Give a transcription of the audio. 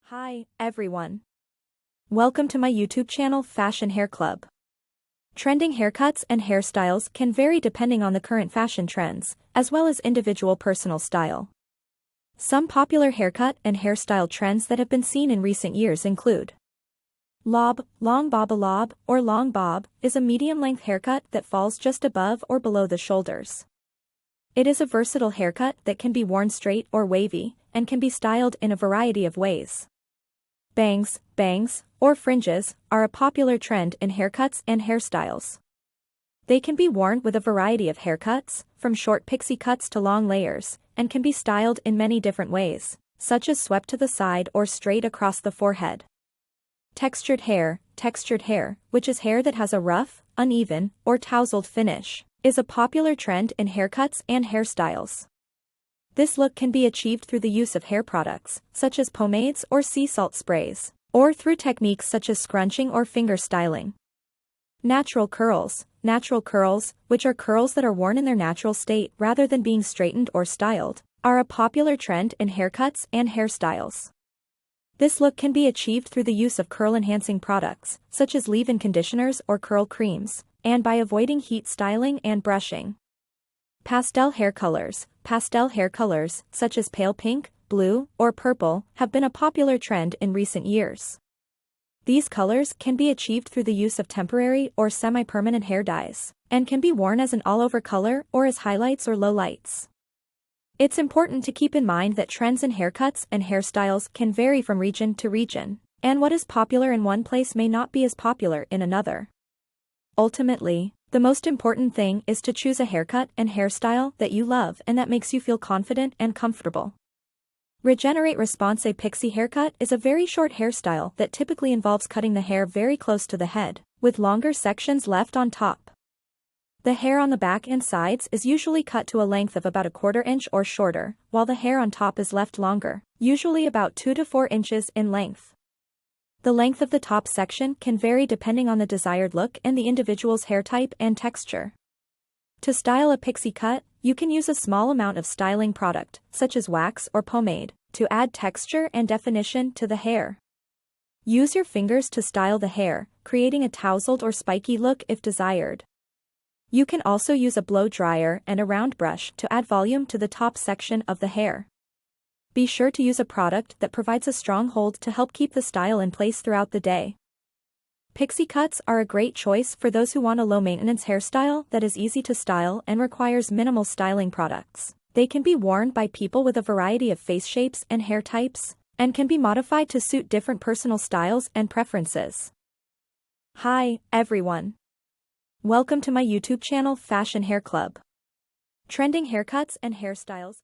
Hi, everyone. Welcome to my YouTube channel Fashion Hair Club. Trending haircuts and hairstyles can vary depending on the current fashion trends, as well as individual personal style. Some popular haircut and hairstyle trends that have been seen in recent years include lob, long bob. A lob, or long bob, is a medium-length haircut that falls just above or below the shoulders. It is a versatile haircut that can be worn straight or wavy, and can be styled in a variety of ways. Bangs, or fringes, are a popular trend in haircuts and hairstyles. They can be worn with a variety of haircuts, from short pixie cuts to long layers, and can be styled in many different ways, such as swept to the side or straight across the forehead. Textured hair, which is hair that has a rough, uneven, or tousled finish, is a popular trend in haircuts and hairstyles. This look can be achieved through the use of hair products, such as pomades or sea salt sprays, or through techniques such as scrunching or finger styling. Natural curls, which are curls that are worn in their natural state rather than being straightened or styled, are a popular trend in haircuts and hairstyles. This look can be achieved through the use of curl-enhancing products, such as leave-in conditioners or curl creams, and by avoiding heat styling and brushing. Pastel hair colors, such as pale pink, blue, or purple, have been a popular trend in recent years. These colors can be achieved through the use of temporary or semi-permanent hair dyes, and can be worn as an all-over color or as highlights or lowlights. It's important to keep in mind that trends in haircuts and hairstyles can vary from region to region, and what is popular in one place may not be as popular in another. Ultimately, the most important thing is to choose a haircut and hairstyle that you love and that makes you feel confident and comfortable. Regenerate Response. A pixie haircut is a very short hairstyle that typically involves cutting the hair very close to the head, with longer sections left on top. The hair on the back and sides is usually cut to a length of about 1/4 inch or shorter, while the hair on top is left longer, usually about 2 to 4 inches in length. The length of the top section can vary depending on the desired look and the individual's hair type and texture. To style a pixie cut, you can use a small amount of styling product, such as wax or pomade, to add texture and definition to the hair. Use your fingers to style the hair, creating a tousled or spiky look if desired. You can also use a blow dryer and a round brush to add volume to the top section of the hair. Be sure to use a product that provides a strong hold to help keep the style in place throughout the day. Pixie cuts are a great choice for those who want a low-maintenance hairstyle that is easy to style and requires minimal styling products. They can be worn by people with a variety of face shapes and hair types, and can be modified to suit different personal styles and preferences. Hi, everyone. Welcome to my YouTube channel Fashion Hair Club. Trending haircuts and hairstyles